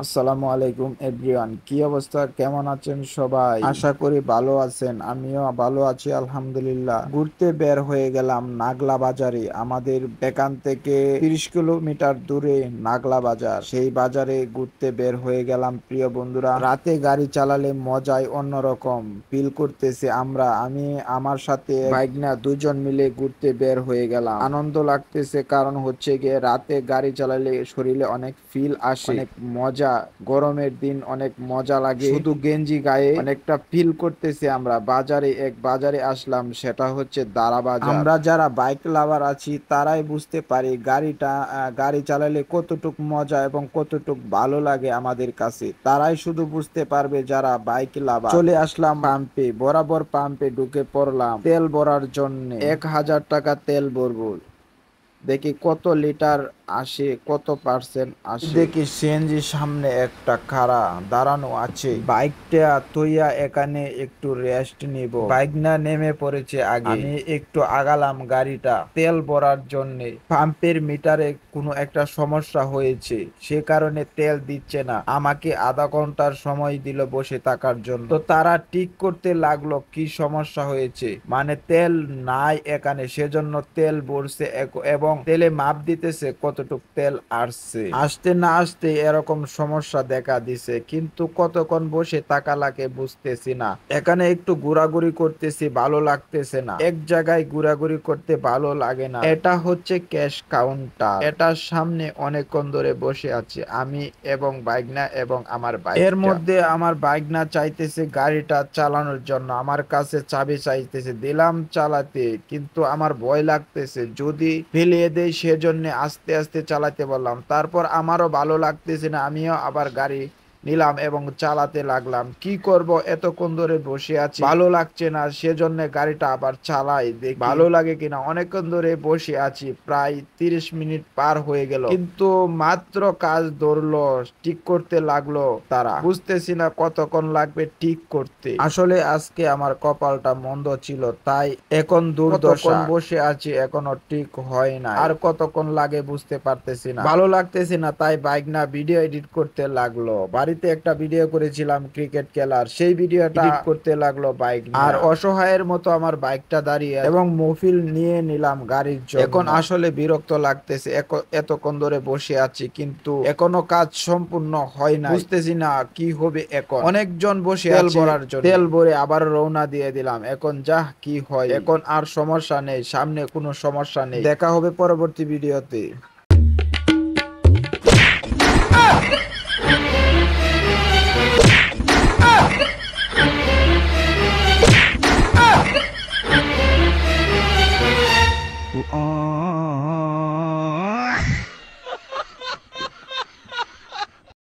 আসসালামু আলাইকুম এভরিওয়ান, কি অবস্থা? কেমন আছেন সবাই? আশা করি ভালো আছেন। আমিও ভালো আছি আলহামদুলিল্লাহ। ঘুরতে বের হয়ে গেলাম নাগলা বাজারে। আমাদের এখান থেকে 30 কিলোমিটার দূরে নাগলা বাজার। সেই বাজারে ঘুরতে বের হয়ে গেলাম প্রিয় বন্ধুরা। রাতে গাড়ি চালালে মজাই অন্যরকম ফিল করতেছে। আমি আমার সাথে বাইক না দুজন মিলে ঘুরতে বের হয়ে গেলাম। আনন্দ লাগতেছে, কারণ হচ্ছে গিয়ে রাতে গাড়ি চালালে শরীরে অনেক ফিল আসে, অনেক মজা। গরমের দিন অনেক মজা লাগে, শুধু গেঞ্জি গায়ে অনেকটা ফিল করতেছি। আমরা বাজারে আসলাম, সেটা হচ্ছে দারা বাজার। আমরা যারা বাইক লাভার আছি তারাই বুঝতে পারি গাড়ি চালালে কতটুক মজা এবং কতটুক ভালো লাগে আমাদের কাছে। তারাই শুধু বুঝতে পারবে যারা বাইক লাভার। চলে আসলাম পাম্পে, বরাবর পাম্পে ঢুকে পড়লাম তেল ভরার জন্য। 1000 টাকা তেল ভরবো। দেখি কত লিটার আসে, কত পার্সেন্ট আসে। দেখি সিএনজি সামনে একটা খাড়া দাঁড়ানো আছে। বাইকটা থইয়া এখানে একটু রেস্ট নিব। বাইক না নেমে পড়েছে আগে। আমি একটু আগালাম গাড়িটা তেল ভরার জন্য। পাম্পের মিটারে কোনো একটা সমস্যা হয়েছে, সে কারণে তেল দিচ্ছে না। আমাকে আধা ঘন্টার সময় দিল বসে থাকার জন্য। তো তারা ঠিক করতে লাগলো কি সমস্যা হয়েছে, মানে তেল নাই এখানে, সেজন্য তেল ভরছে এবং তেলে মাপ দিতেছে কতটুক তেল আসতে না আসতে এরকম সমস্যা দেখা দিছে। কিন্তু কতক্ষণ বসে থাকা লাগে বুঝতেছি না। এখানে একটু ঘোরাঘুরি করতেছি, ভালো লাগতেছে না। এক জায়গায় ঘোরাঘুরি করতে ভালো লাগে না। এটা হচ্ছে ক্যাশ কাউন্টার। এটার সামনে অনেকক্ষণ ধরে বসে আছে আমি এবং বাইকনা এবং আমার বাইক। এর মধ্যে আমার বাইকনা চাইতেছে গাড়িটা চালানোর জন্য, আমার কাছে চাবি চাইতেছে। দিলাম চালাতে, কিন্তু আমার ভয় লাগতেছে যদি ফেলিয়ে দেই, সেজন্য আস্তে আস্তে চালাতে বললাম। তারপর আমারও ভালো লাগতেছে না, আমিও আবার গাড়ি নিলাম এবং চালাতে লাগলাম। কি করব, এতক্ষণ ধরে বসে আছি, ভালো লাগছে না, সেজন্য গাড়িটা আবার চালাই, দেখি ভালো লাগে কিনা। অনেকক্ষণ ধরে বসে আছি, প্রায় 30 মিনিট পার হয়ে গেল, কিন্তু মাত্র কাজ ধরলো, ঠিক করতে লাগলো তারা। বুঝতেছি না কতক্ষণ লাগবে ঠিক করতে। আসলে আজকে আমার কপালটা মন্দ ছিল, তাই এখন দুর্দশা। বসে আছি, এখনো ঠিক হয় না। আর কতক্ষণ লাগে বুঝতে পারতেছি না, ভালো লাগতেছি না। তাই বাইক না ভিডিও এডিট করতে লাগলো। বাড়িতে একটা ভিডিও করেছিলাম ক্রিকেট খেলার, সেই ভিডিওটা এডিট করতে লাগলো বাইক। আর অসহায়ের মতো আমার বাইকটা দাঁড়িয়ে এবং মফিল নিয়ে নিলাম গাড়ির জন্য। এখন আসলে বিরক্ত লাগতেছে, এতক্ষণ ধরে বসে আছি কিন্তু এখনো কাজ সম্পূর্ণ হয় না। বুঝতেছি না কি হবে এখন। অনেকজন বসে তেল ভরার জন্য, তেল ভরে আবার রওনা দিয়ে দিলাম। এখন যা কি হয়, এখন আর সমস্যা নেই, সামনে কোনো সমস্যা নেই। দেখা হবে পরবর্তী ভিডিওতে।